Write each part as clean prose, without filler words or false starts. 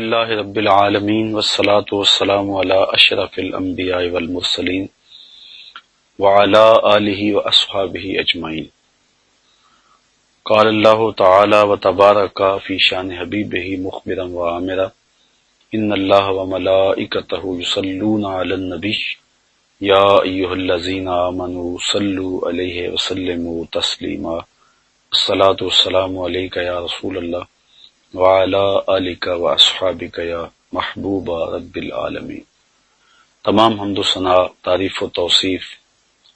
للہ رب العالمین والصلاة والسلام علی اشرف الانبیاء والمرسلین وعلی آلہ واصحابہ اجمعین۔ قال اللہ تعالی وتبارک فی شان حبیبہ مخبرا وآمرا ان اللہ وملائکتہ یصلون علی النبی یا ایھا الذین آمنوا صلوا علیہ وسلموا تسلیما۔ الصلاۃ والسلام علیک یا رسول اللہ وعلی آلک واصحابک یا محبوب رب العالمین۔ تمام حمد و ثناء، تعریف و توصیف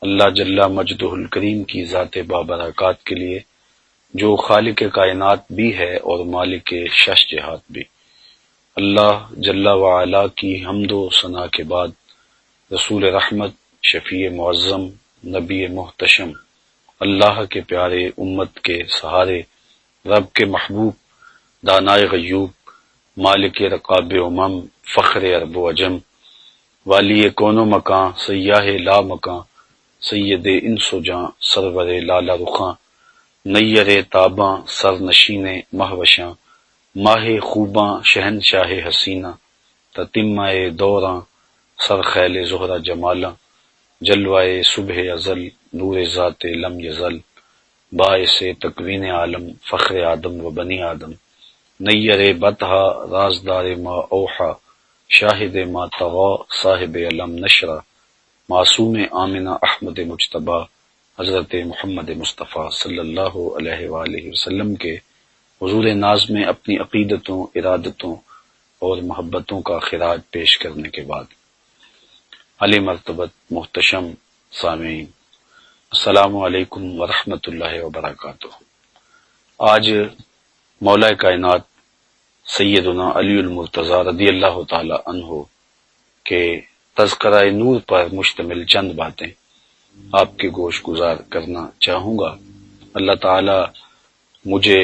اللہ جل مجدہ الکریم کی ذات بابرکات کے لیے، جو خالق کائنات بھی ہے اور مالک شش جہات بھی۔ اللہ جل وعلا کی حمد و ثناء کے بعد رسول رحمت، شفیع معظم، نبی محتشم، اللہ کے پیارے، امت کے سہارے، رب کے محبوب، دانائے غیوب، مالک رقاب امم، فخر عرب و عجم، والی کون و مکاں، سیاہ لا مکاں، سید انس و جاں، سرور لالا رخاں، نیر تاباں، سر نشین مہوشاں، ماہ خوباں، شہنشاہ حسینہ، تتمہ دوراں، سر خیل زہرہ جمالاں، جلوائے صبح ازل، نور ذات لم یزل، باعث تکوین عالم، فخر آدم و بنی آدم، نیر بطحا، رازدار ما اوحا، شاہد ما طغا، صاحب علم نشرہ، معصوم آمنہ احمد مجتبی، حضرت محمد مصطفیٰ صلی اللہ علیہ وآلہ وسلم کے حضور ناز میں اپنی عقیدتوں، ارادتوں اور محبتوں کا خراج پیش کرنے کے بعد، علی مرتبت محتشم سامعین، السلام علیکم ورحمۃ اللہ وبرکاتہ۔ آج مولا کائنات سیدنا علی المرتضیٰ رضی اللہ تعالی عنہ کے تذکرہ نور پر مشتمل چند باتیں آپ کے گوش گزار کرنا چاہوں گا۔ اللہ تعالی مجھے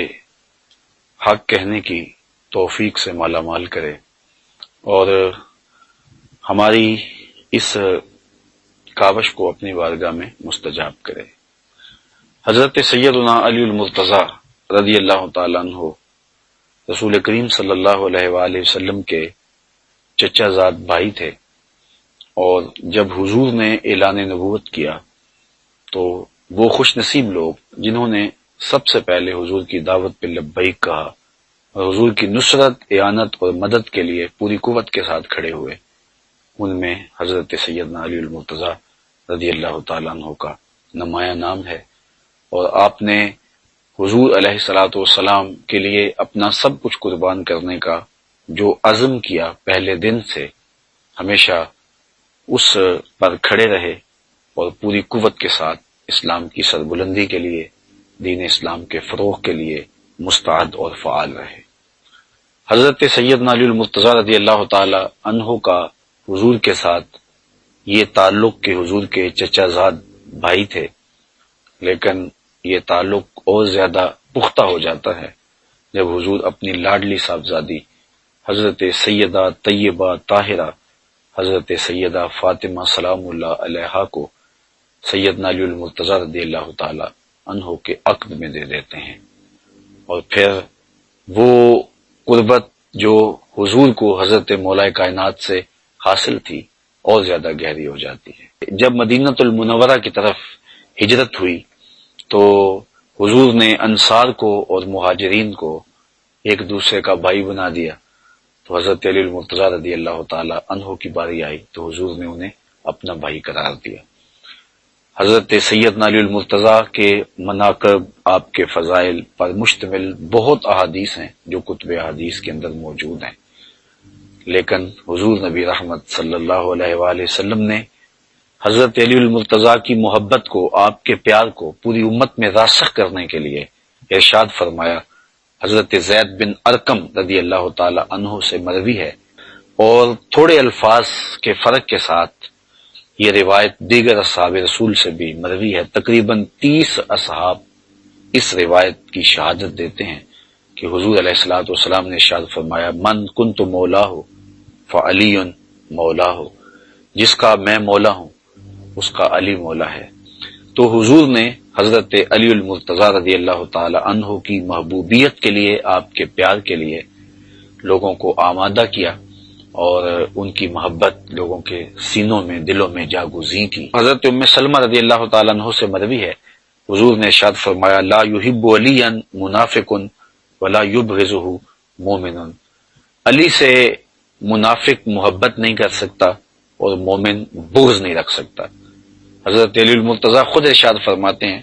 حق کہنے کی توفیق سے مالا مال کرے اور ہماری اس کاوش کو اپنی بارگاہ میں مستجاب کرے۔ حضرت سیدنا علی المرتضیٰ رضی اللہ تعالی عنہ رسول کریم صلی اللہ علیہ وآلہ وسلم کے چچا زاد بھائی تھے، اور جب حضور نے اعلان نبوت کیا تو وہ خوش نصیب لوگ جنہوں نے سب سے پہلے حضور کی دعوت پہ لبیک کہا اور حضور کی نصرت، اعانت اور مدد کے لیے پوری قوت کے ساتھ کھڑے ہوئے، ان میں حضرت سیدنا علی المرتضیٰ رضی اللہ تعالیٰ عنہ کا نمایاں نام ہے۔ اور آپ نے حضور علیہ الصلوۃ والسلام کے لیے اپنا سب کچھ قربان کرنے کا جو عزم کیا، پہلے دن سے ہمیشہ اس پر کھڑے رہے اور پوری قوت کے ساتھ اسلام کی سربلندی کے لیے، دین اسلام کے فروغ کے لیے مستعد اور فعال رہے۔ حضرت سیدنا علی المرتضیٰ رضی اللہ تعالی عنہ کا حضور کے ساتھ یہ تعلق کہ حضور کے چچا زاد بھائی تھے، لیکن یہ تعلق اور زیادہ پختہ ہو جاتا ہے جب حضور اپنی لاڈلی صاحبزادی حضرت سیدہ طیبہ طاہرہ حضرت سیدہ فاطمہ سلام اللہ علیہا کو سیدنا علی المرتضیٰ رضی اللہ تعالی عنہ کے عقد میں دے دیتے ہیں، اور پھر وہ قربت جو حضور کو حضرت مولا کائنات سے حاصل تھی اور زیادہ گہری ہو جاتی ہے۔ جب مدینہ المنورہ کی طرف ہجرت ہوئی تو حضور نے انصار کو اور مہاجرین کو ایک دوسرے کا بھائی بنا دیا، تو حضرت علی المرتضیٰ رضی اللہ تعالی عنہ کی باری آئی تو حضور نے انہیں اپنا بھائی قرار دیا۔ حضرت سیدنا علی المرتضیٰ کے مناقب، آپ کے فضائل پر مشتمل بہت احادیث ہیں جو کتب احادیث کے اندر موجود ہیں، لیکن حضور نبی رحمت صلی اللہ علیہ وآلہ وسلم نے حضرت علی المرتضیٰ کی محبت کو، آپ کے پیار کو پوری امت میں راسخ کرنے کے لیے ارشاد فرمایا۔ حضرت زید بن ارقم رضی اللہ تعالی عنہ سے مروی ہے، اور تھوڑے الفاظ کے فرق کے ساتھ یہ روایت دیگر اصحاب رسول سے بھی مروی ہے۔ تقریباً 30 اصحاب اس روایت کی شہادت دیتے ہیں کہ حضور علیہ الصلوۃ والسلام نے ارشاد فرمایا، من کنت مولاہ فعلی مولاہ، جس کا میں مولا ہوں اس کا علی مولا ہے۔ تو حضور نے حضرت علی المرتضیٰ رضی اللہ تعالی عنہ کی محبوبیت کے لیے، آپ کے پیار کے لیے لوگوں کو آمادہ کیا اور ان کی محبت لوگوں کے سینوں میں دلوں میں جاگزیں کی۔ حضرت ام سلمہ رضی اللہ تعالیٰ عنہ سے مروی ہے، حضور نے ارشاد فرمایا لا یحب علیا منافق ولا یبغضہ مومن، علی سے منافق محبت نہیں کر سکتا اور مومن بغض نہیں رکھ سکتا۔ حضرت علی المرتضیٰ خود ارشاد فرماتے ہیں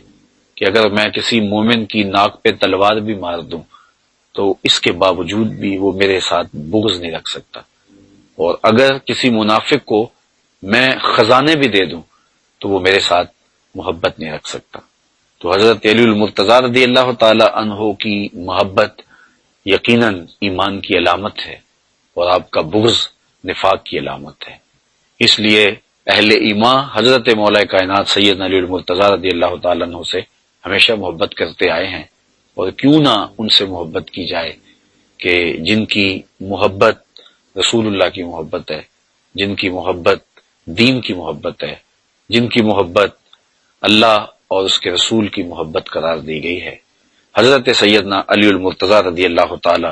کہ اگر میں کسی مومن کی ناک پہ تلوار بھی مار دوں تو اس کے باوجود بھی وہ میرے ساتھ بغض نہیں رکھ سکتا، اور اگر کسی منافق کو میں خزانے بھی دے دوں تو وہ میرے ساتھ محبت نہیں رکھ سکتا۔ تو حضرت علی المرتضیٰ رضی اللہ تعالی عنہ کی محبت یقیناً ایمان کی علامت ہے اور آپ کا بغض نفاق کی علامت ہے۔ اس لیے اہل ایمان حضرت مولا کائنات سیدنا علی المرتضیٰ رضی اللہ تعالی عنہ سے ہمیشہ محبت کرتے آئے ہیں، اور کیوں نہ ان سے محبت کی جائے کہ جن کی محبت رسول اللہ کی محبت ہے، جن کی محبت دین کی محبت ہے، جن کی محبت اللہ اور اس کے رسول کی محبت قرار دی گئی ہے۔ حضرت سیدنا علی المرتضیٰ رضی اللہ تعالی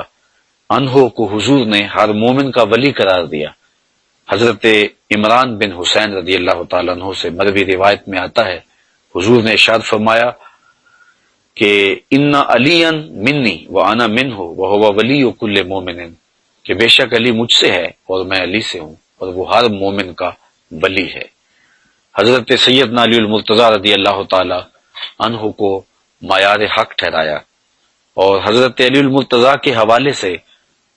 عنہ کو حضور نے ہر مومن کا ولی قرار دیا۔ حضرت عمران بن حسین رضی اللہ تعالیٰ عنہ سے مروی روایت میں آتا ہے، حضور نے ارشاد فرمایا کہ ان علی منی وانا منہ وہو ولی کل مومن، کہ بے شک علی مجھ سے ہے اور میں علی سے ہوں اور وہ ہر مومن کا ولی ہے۔ حضرت سیدنا علی المرتضیٰ رضی اللہ تعالی عنہ کو معیار حق ٹھہرایا، اور حضرت علی المرتضیٰ کے حوالے سے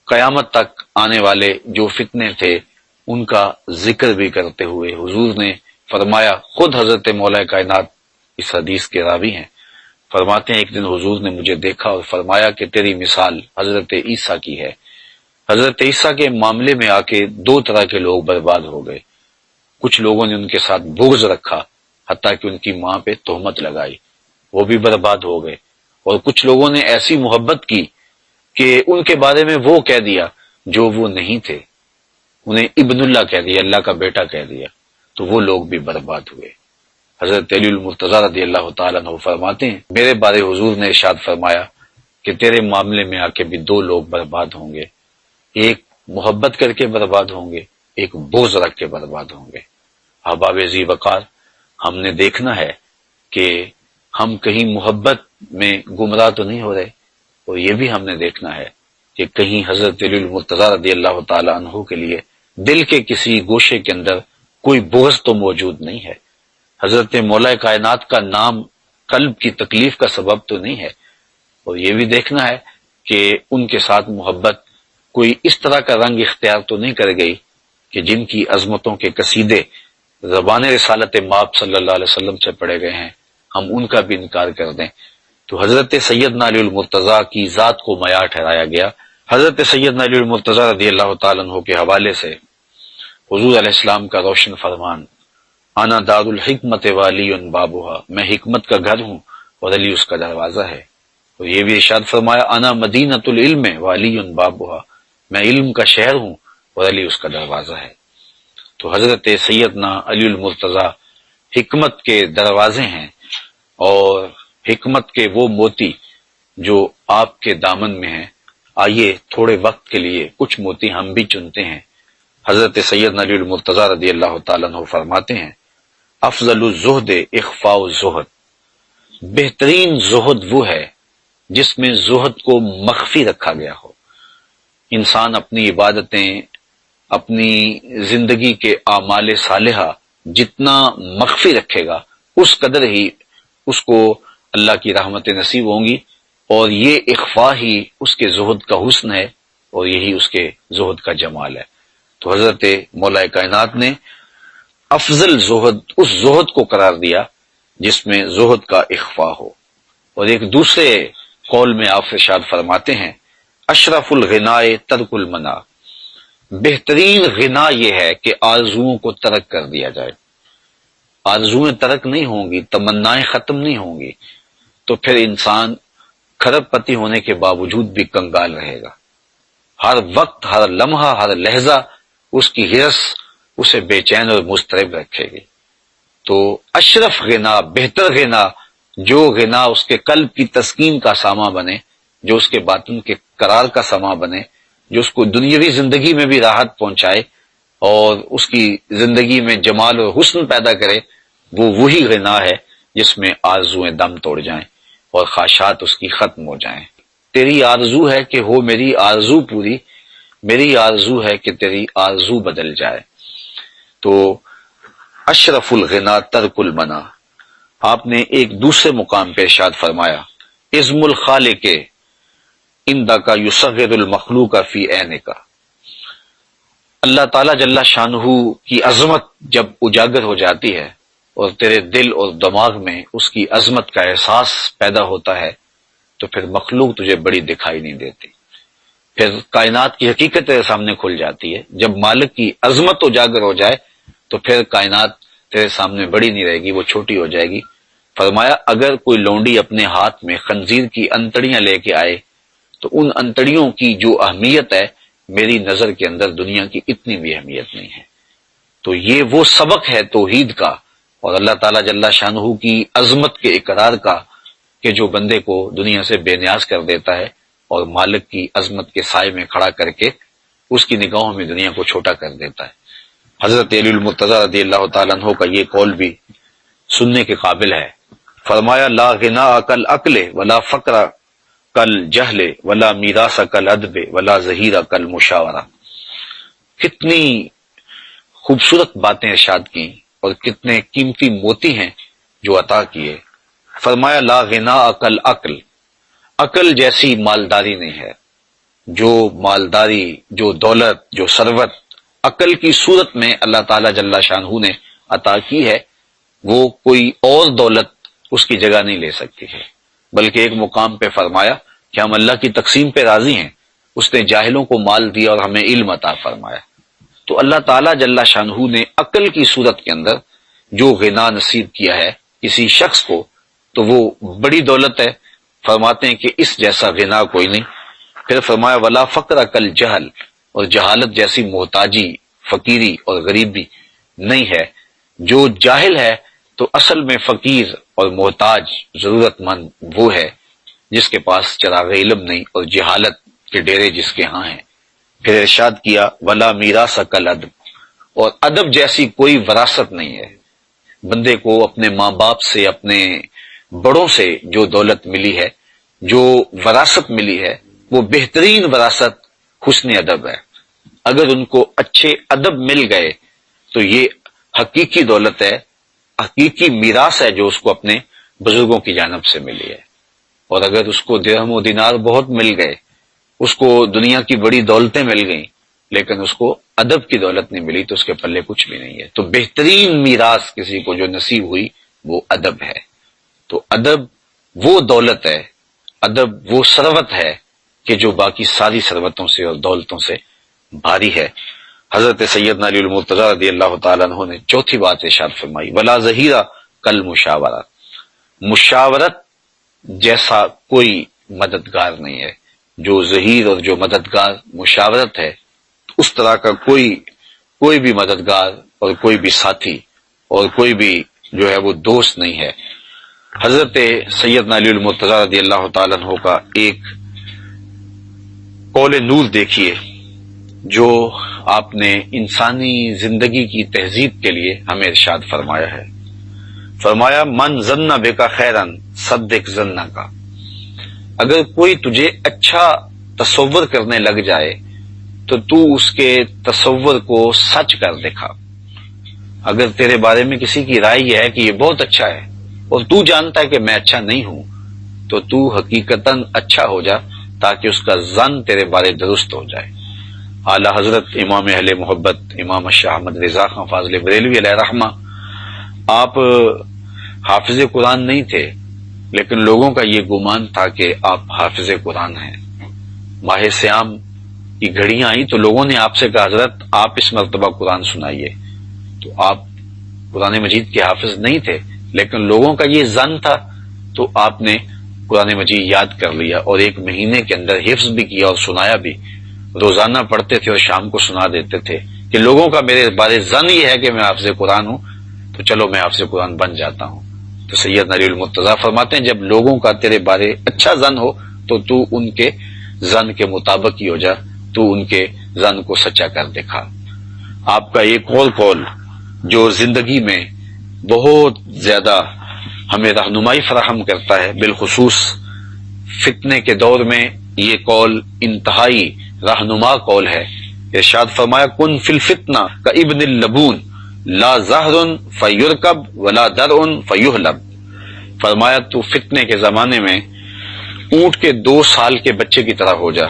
قیامت تک آنے والے جو فتنے تھے ان کا ذکر بھی کرتے ہوئے حضور نے فرمایا، خود حضرت مولا کائنات اس حدیث کے راوی ہیں، فرماتے ہیں ایک دن حضور نے مجھے دیکھا اور فرمایا کہ تیری مثال حضرت عیسیٰ کی ہے۔ حضرت عیسیٰ کے معاملے میں آ کے دو طرح کے لوگ برباد ہو گئے، کچھ لوگوں نے ان کے ساتھ بغض رکھا حتیٰ کہ ان کی ماں پہ تہمت لگائی، وہ بھی برباد ہو گئے، اور کچھ لوگوں نے ایسی محبت کی کہ ان کے بارے میں وہ کہہ دیا جو وہ نہیں تھے، انہیں ابن اللہ کہہ دیا، اللہ کا بیٹا کہہ دیا، تو وہ لوگ بھی برباد ہوئے۔ حضرت علی المرتضیٰ رضی اللہ تعالیٰ عنہ فرماتے ہیں میرے بارے حضور نے ارشاد فرمایا کہ تیرے معاملے میں آ کے بھی دو لوگ برباد ہوں گے، ایک محبت کر کے برباد ہوں گے، ایک بغض رکھ کے برباد ہوں گے۔ احباب ذی وقار، ہم نے دیکھنا ہے کہ ہم کہیں محبت میں گمراہ تو نہیں ہو رہے، اور یہ بھی ہم نے دیکھنا ہے کہ کہیں حضرت علی المرتضیٰ رضی اللہ تعالی عنہ کے لیے دل کے کسی گوشے کے اندر کوئی بغض تو موجود نہیں ہے، حضرت مولا کائنات کا نام قلب کی تکلیف کا سبب تو نہیں ہے، اور یہ بھی دیکھنا ہے کہ ان کے ساتھ محبت کوئی اس طرح کا رنگ اختیار تو نہیں کر گئی کہ جن کی عظمتوں کے قصیدے زبان رسالت مآب صلی اللہ علیہ وسلم سے پڑھے گئے ہیں ہم ان کا بھی انکار کر دیں۔ تو حضرت سیدنا علی المرتضیٰ کی ذات کو معیار ٹھہرایا گیا۔ حضرت سیدنا علی المرتضیٰ رضی اللہ تعالیٰ عنہ کے حوالے سے حضور علیہ السلام کا روشن فرمان، انا دار الحکمت وعلی بابها، میں حکمت کا گھر ہوں اور علی اس کا دروازہ ہے، اور یہ بھی ارشاد فرمایا انا مدینۃ العلم وعلی بابها، میں علم کا شہر ہوں اور علی اس کا دروازہ ہے۔ تو حضرت سیدنا علی المرتضیٰ حکمت کے دروازے ہیں، اور حکمت کے وہ موتی جو آپ کے دامن میں ہیں۔ آئیے تھوڑے وقت کے لیے کچھ موتی ہم بھی چنتے ہیں۔ حضرت سیدنا علی المرتضیٰ رضی اللہ تعالیٰ عنہ فرماتے ہیں افضل الزہد اخفاء الزہد، بہترین زہد وہ ہے جس میں زہد کو مخفی رکھا گیا ہو۔ انسان اپنی عبادتیں، اپنی زندگی کے اعمال صالحہ جتنا مخفی رکھے گا اس قدر ہی اس کو اللہ کی رحمتیں نصیب ہوں گی، اور یہ اخفاء ہی اس کے زہد کا حسن ہے، اور یہی اس کے زہد کا جمال ہے۔ تو حضرت مولا کائنات نے افضل زہد اس زہد کو قرار دیا جس میں زہد کا اخفاء ہو۔ اور ایک دوسرے قول میں آپ ارشاد فرماتے ہیں اشرف الغناء ترک المنع، بہترین غنا یہ ہے کہ آرزوؤں کو ترک کر دیا جائے۔ آرزویں ترک نہیں ہوں گی، تمنائیں ختم نہیں ہوں گی، تو پھر انسان کھرب پتی ہونے کے باوجود بھی کنگال رہے گا۔ ہر وقت، ہر لمحہ، ہر لہجہ اس کی ہرس اسے بے چین اور مضطرب رکھے گی۔ تو اشرف غنا، بہتر غنا، جو غنا اس کے قلب کی تسکین کا ساما بنے، جو اس کے باطن کے قرار کا ساما بنے، جو اس کو دنیاوی زندگی میں بھی راحت پہنچائے اور اس کی زندگی میں جمال اور حسن پیدا کرے، وہ وہی غنا ہے جس میں آرزویں دم توڑ جائیں اور خواہشات اس کی ختم ہو جائیں۔ تیری آرزو ہے کہ ہو میری آرزو پوری، میری آرزو ہے کہ تیری آرزو بدل جائے۔ تو اشرف الغنا ترک المنا، آپ نے ایک دوسرے مقام پہ ارشاد فرمایا، عزم الخالق اندہ کا یصغر المخلوق فی عین کا، اللہ تعالیٰ جل شانہ کی عظمت جب اجاگر ہو جاتی ہے اور تیرے دل اور دماغ میں اس کی عظمت کا احساس پیدا ہوتا ہے تو پھر مخلوق تجھے بڑی دکھائی نہیں دیتی، پھر کائنات کی حقیقت تیرے سامنے کھل جاتی ہے۔ جب مالک کی عظمت اجاگر ہو جائے تو پھر کائنات تیرے سامنے بڑی نہیں رہے گی، وہ چھوٹی ہو جائے گی۔ فرمایا اگر کوئی لونڈی اپنے ہاتھ میں خنزیر کی انتڑیاں لے کے آئے تو ان انتڑیوں کی جو اہمیت ہے میری نظر کے اندر دنیا کی اتنی بھی اہمیت نہیں ہے۔ تو یہ وہ سبق ہے توحید کا اور اللہ تعالیٰ جل شانہ کی عظمت کے اقرار کا کہ جو بندے کو دنیا سے بے نیاز کر دیتا ہے اور مالک کی عظمت کے سائے میں کھڑا کر کے اس کی نگاہوں میں دنیا کو چھوٹا کر دیتا ہے۔ حضرت علی المرتضی رضی اللہ تعالیٰ عنہ کا یہ قول بھی سننے کے قابل ہے۔ فرمایا لا غنا کل عقل ولا فقر کل جہل ولا میراث کل ادب ولا ظہیر کل مشاورہ۔ کتنی خوبصورت باتیں ارشاد کی اور کتنے قیمتی موتی ہیں جو عطا کیے۔ فرمایا لا غنا کل عقل، عقل جیسی مالداری نہیں ہے۔ جو مالداری، جو دولت، جو ثروت عقل کی صورت میں اللہ تعالیٰ جل شانہ نے عطا کی ہے، وہ کوئی اور دولت اس کی جگہ نہیں لے سکتی ہے۔ بلکہ ایک مقام پہ فرمایا کہ ہم اللہ کی تقسیم پہ راضی ہیں، اس نے جاہلوں کو مال دیا اور ہمیں علم عطا فرمایا۔ تو اللہ تعالیٰ جل شانہ نے عقل کی صورت کے اندر جو غنا نصیب کیا ہے کسی شخص کو تو وہ بڑی دولت ہے۔ فرماتے ہیں کہ اس جیسا غنا کوئی نہیں۔ پھر فرمایا ولا فقر کل جہل، اور جہالت جیسی محتاجی، فقیری اور غریبی نہیں ہے۔ جو جاہل ہے تو اصل میں فقیر اور محتاج ضرورت مند وہ ہے جس کے پاس چراغ علم نہیں اور جہالت کے ڈیرے جس کے ہاں ہیں۔ پھر ارشاد کیا ولا میراث کل ادب، اور ادب جیسی کوئی وراثت نہیں ہے۔ بندے کو اپنے ماں باپ سے، اپنے بڑوں سے جو دولت ملی ہے، جو وراثت ملی ہے، وہ بہترین وراثت حسن ادب ہے۔ اگر ان کو اچھے ادب مل گئے تو یہ حقیقی دولت ہے، حقیقی میراث ہے جو اس کو اپنے بزرگوں کی جانب سے ملی ہے۔ اور اگر اس کو درہم و دینار بہت مل گئے، اس کو دنیا کی بڑی دولتیں مل گئیں، لیکن اس کو ادب کی دولت نہیں ملی تو اس کے پلے کچھ بھی نہیں ہے۔ تو بہترین میراث کسی کو جو نصیب ہوئی وہ ادب ہے۔ تو ادب وہ دولت ہے، ادب وہ ثروت ہے کہ جو باقی ساری ثروتوں سے اور دولتوں سے بھاری ہے۔ حضرت سیدنا علی المرتضی رضی اللہ تعالیٰ عنہ نے چوتھی بات ارشاد فرمائی ولا ظہیرہ کل مشاورہ، مشاورت جیسا کوئی مددگار نہیں ہے۔ جو ظہیر اور جو مددگار مشاورت ہے، اس طرح کا کوئی بھی مددگار اور کوئی بھی ساتھی اور کوئی بھی جو ہے وہ دوست نہیں ہے۔ حضرت سیدنا علی المرتضی رضی اللہ تعالیٰ عنہ کا ایک قول نور دیکھیے جو آپ نے انسانی زندگی کی تہذیب کے لیے ہمیں ارشاد فرمایا ہے۔ فرمایا من ظن بک خیرا صدق ظن کا، اگر کوئی تجھے اچھا تصور کرنے لگ جائے تو تو اس کے تصور کو سچ کر دکھا۔ اگر تیرے بارے میں کسی کی رائے یہ ہے کہ یہ بہت اچھا ہے اور تو جانتا ہے کہ میں اچھا نہیں ہوں، تو تو حقیقتاً اچھا ہو جا تاکہ اس کا ظن تیرے بارے درست ہو جائے۔ اعلی حضرت امام اہل محبت امام شاہ احمد رضا خان فاضل بریلوی علیہ رحمہ، آپ حافظ قرآن نہیں تھے، لیکن لوگوں کا یہ گمان تھا کہ آپ حافظ قرآن ہیں۔ ماہ سیام کی گھڑیاں آئیں تو لوگوں نے آپ سے کہا حضرت آپ اس مرتبہ قرآن سنائیے، تو آپ قرآن مجید کے حافظ نہیں تھے لیکن لوگوں کا یہ ظن تھا، تو آپ نے قرآن مجید یاد کر لیا اور ایک مہینے کے اندر حفظ بھی کیا اور سنایا بھی۔ روزانہ پڑھتے تھے اور شام کو سنا دیتے تھے کہ لوگوں کا میرے بارے ظن یہ ہے کہ میں حافظ قرآن ہوں، تو چلو میں حافظ قرآن بن جاتا ہوں۔ تو سیدنا علی المرتضی فرماتے ہیں جب لوگوں کا تیرے بارے اچھا ظن ہو تو تو ان کے ظن کے مطابق ہی ہو جا تو ان کے زن کو سچا کر دکھا۔ آپ کا ایک اور قول جو زندگی میں بہت زیادہ ہمیں رہنمائی فراہم کرتا ہے، بالخصوص فتنے کے دور میں یہ قول انتہائی رہنما قول ہے۔ ارشاد فرمایا کن فی الفتنہ کابن اللبون لا زہر فیرکب ولا درع فیحلب، فرمایا تو فتنے کے زمانے میں اونٹ کے 2 سال کے بچے کی طرح ہو جا،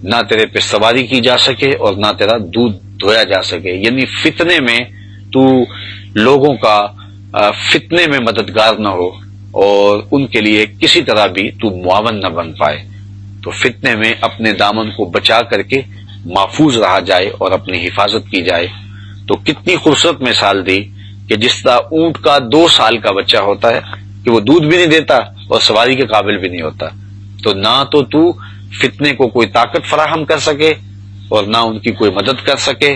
نہ تیرے پہ سواری کی جا سکے اور نہ تیرا دودھ دھویا جا سکے، یعنی فتنے میں تو لوگوں کا فتنے میں مددگار نہ ہو اور ان کے لیے کسی طرح بھی تو معاون نہ بن پائے، تو فتنے میں اپنے دامن کو بچا کر کے محفوظ رہا جائے اور اپنی حفاظت کی جائے۔ تو کتنی خوبصورت مثال دی کہ جس طرح اونٹ کا 2 سال کا بچہ ہوتا ہے کہ وہ دودھ بھی نہیں دیتا اور سواری کے قابل بھی نہیں ہوتا، تو نہ تو فتنے کو کوئی طاقت فراہم کر سکے اور نہ ان کی کوئی مدد کر سکے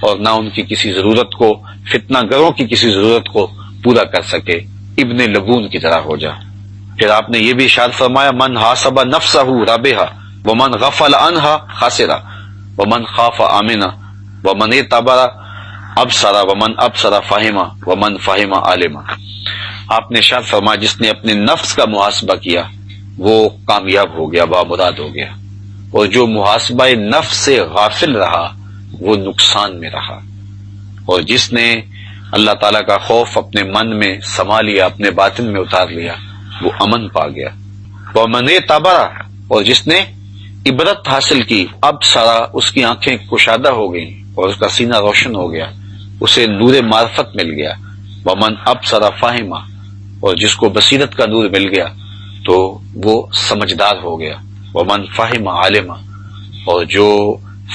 اور نہ ان کی کسی ضرورت کو، فتنہ گروں کی کسی ضرورت کو پورا کر سکے، ابن لبون کی طرح ہو جا۔ پھر آپ نے یہ بھی ارشاد فرمایا من حاسب نفسہ رابحا ومن غفل عنہا خاسرا ومن خاف آمنا ومن اعتبر ابصر ومن ابصر فہما ومن فہم عالما۔ آپ نے ارشاد فرمایا جس نے اپنے نفس کا محاسبہ کیا وہ کامیاب ہو گیا، بامراد ہو گیا، اور جو محاسبہ نفس سے غافل رہا وہ نقصان میں رہا، اور جس نے اللہ تعالیٰ کا خوف اپنے من میں سما لیا، اپنے باطن میں اتار لیا، وہ امن پا گیا۔ ومن اعتبر، اور جس نے عبرت حاصل کی، اب سارا اس کی آنکھیں کشادہ ہو گئیں اور اس کا سینہ روشن ہو گیا، اسے نور معرفت مل گیا۔ ومن ابصر فہما، اور جس کو بصیرت کا نور مل گیا تو وہ سمجھدار ہو گیا۔ ومن فہم عالما، اور جو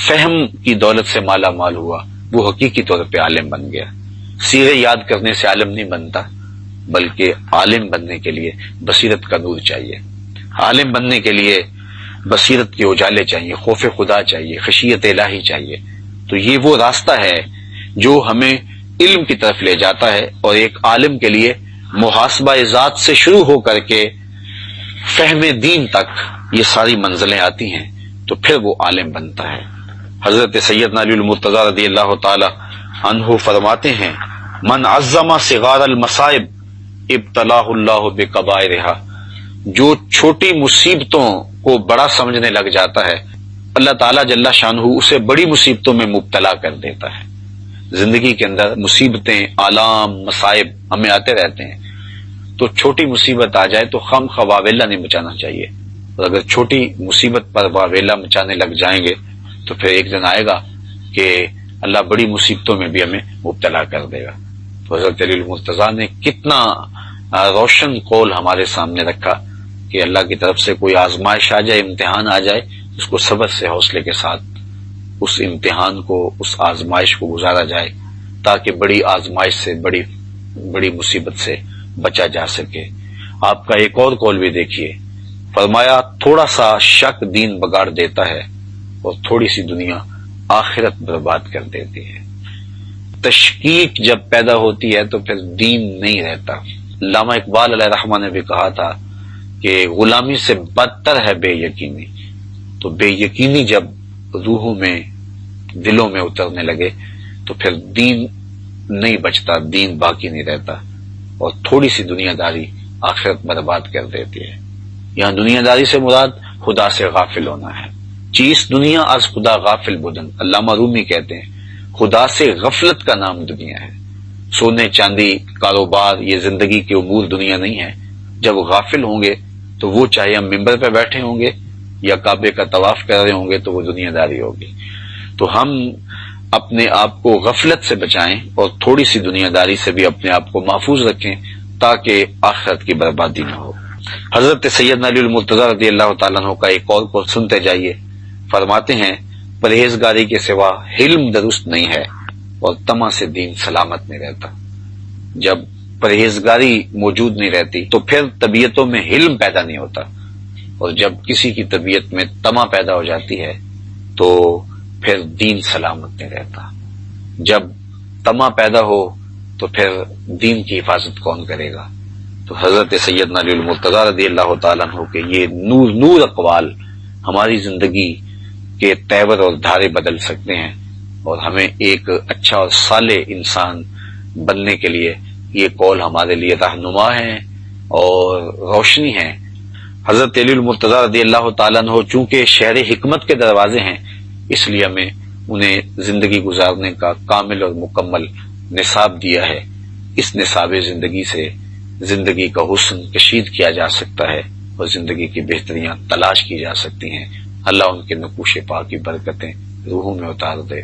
فہم کی دولت سے مالا مال ہوا وہ حقیقی طور پہ عالم بن گیا۔ سیرے یاد کرنے سے عالم نہیں بنتا، بلکہ عالم بننے کے لیے بصیرت کا نور چاہیے، عالم بننے کے لیے بصیرت کے اجالے چاہیے، خوف خدا چاہیے، خشیت الہی چاہیے۔ تو یہ وہ راستہ ہے جو ہمیں علم کی طرف لے جاتا ہے، اور ایک عالم کے لیے محاسبہ ذات سے شروع ہو کر کے فہم دین تک یہ ساری منزلیں آتی ہیں، تو پھر وہ عالم بنتا ہے۔ حضرت سیدنا علی المرتضی رضی اللہ تعالی عنہ فرماتے ہیں من عظم صغار المصائب ابتلاہ اللہ بکبائرہا، جو چھوٹی مصیبتوں کو بڑا سمجھنے لگ جاتا ہے اللہ تعالیٰ جل شانہ اسے بڑی مصیبتوں میں مبتلا کر دیتا ہے۔ زندگی کے اندر مصیبتیں، آلام، مصائب ہمیں آتے رہتے ہیں، تو چھوٹی مصیبت آ جائے تو خم خواہ واویلا نہیں مچانا چاہیے، اور اگر چھوٹی مصیبت پر واویلا مچانے لگ جائیں گے تو پھر ایک دن آئے گا کہ اللہ بڑی مصیبتوں میں بھی ہمیں مبتلا کر دے گا۔ تو حضرت علی المرتضیٰ نے کتنا روشن قول ہمارے سامنے رکھا کہ اللہ کی طرف سے کوئی آزمائش آ جائے، امتحان آ جائے، اس کو صبر سے، حوصلے کے ساتھ اس امتحان کو، اس آزمائش کو گزارا جائے، تاکہ بڑی آزمائش سے، بڑی مصیبت سے بچا جا سکے۔ آپ کا ایک اور قول بھی دیکھیے، فرمایا تھوڑا سا شک دین بگاڑ دیتا ہے اور تھوڑی سی دنیا آخرت برباد کر دیتی ہے۔ تشکیک جب پیدا ہوتی ہے تو پھر دین نہیں رہتا۔ علامہ اقبال علیہ رحمہ نے بھی کہا تھا کہ غلامی سے بدتر ہے بے یقینی، تو بے یقینی جب روحوں میں، دلوں میں اترنے لگے تو پھر دین نہیں بچتا، دین باقی نہیں رہتا، اور تھوڑی سی دنیا داری آخرت برباد کر دیتی ہے۔ یہاں دنیا داری سے مراد خدا سے غافل ہونا ہے۔ چیز دنیا از خدا غافل بدن، علامہ رومی کہتے ہیں خدا سے غفلت کا نام دنیا ہے۔ سونے چاندی، کاروبار، یہ زندگی کے امور دنیا نہیں ہے۔ جب غافل ہوں گے تو وہ چاہے ہم ممبر پہ بیٹھے ہوں گے یا کعبے کا طواف کر رہے ہوں گے تو وہ دنیا داری ہوگی۔ تو ہم اپنے آپ کو غفلت سے بچائیں اور تھوڑی سی دنیا داری سے بھی اپنے آپ کو محفوظ رکھیں تاکہ آخرت کی بربادی نہ ہو۔ حضرت سیدنا علی المرتضی رضی اللہ تعالیٰ عنہ کا ایک اور سنتے جائیے، فرماتے ہیں پرہیزگاری کے سوا حلم درست نہیں ہے اور طمع سے دین سلامت نہیں رہتا۔ جب پرہیزگاری موجود نہیں رہتی تو پھر طبیعتوں میں حلم پیدا نہیں ہوتا، اور جب کسی کی طبیعت میں طمع پیدا ہو جاتی ہے تو پھر دین سلامت نہیں رہتا۔ جب طمع پیدا ہو تو پھر دین کی حفاظت کون کرے گا؟ تو حضرت سیدنا علی المرتضی رضی اللہ تعالیٰ عنہ کے یہ نور اقوال ہماری زندگی کے تیور اور دھارے بدل سکتے ہیں، اور ہمیں ایک اچھا اور صالح انسان بننے کے لیے یہ قول ہمارے لیے رہنما ہے اور روشنی ہے۔ حضرت علی المرتضیٰ رضی اللہ تعالیٰ عنہ چونکہ شہر حکمت کے دروازے ہیں، اس لیے ہمیں انہیں زندگی گزارنے کا کامل اور مکمل نصاب دیا ہے۔ اس نصاب زندگی سے زندگی کا حسن کشید کیا جا سکتا ہے اور زندگی کی بہتریاں تلاش کی جا سکتی ہیں۔ اللہ ان کے نقوش پاک کی برکتیں روحوں میں اتار دے۔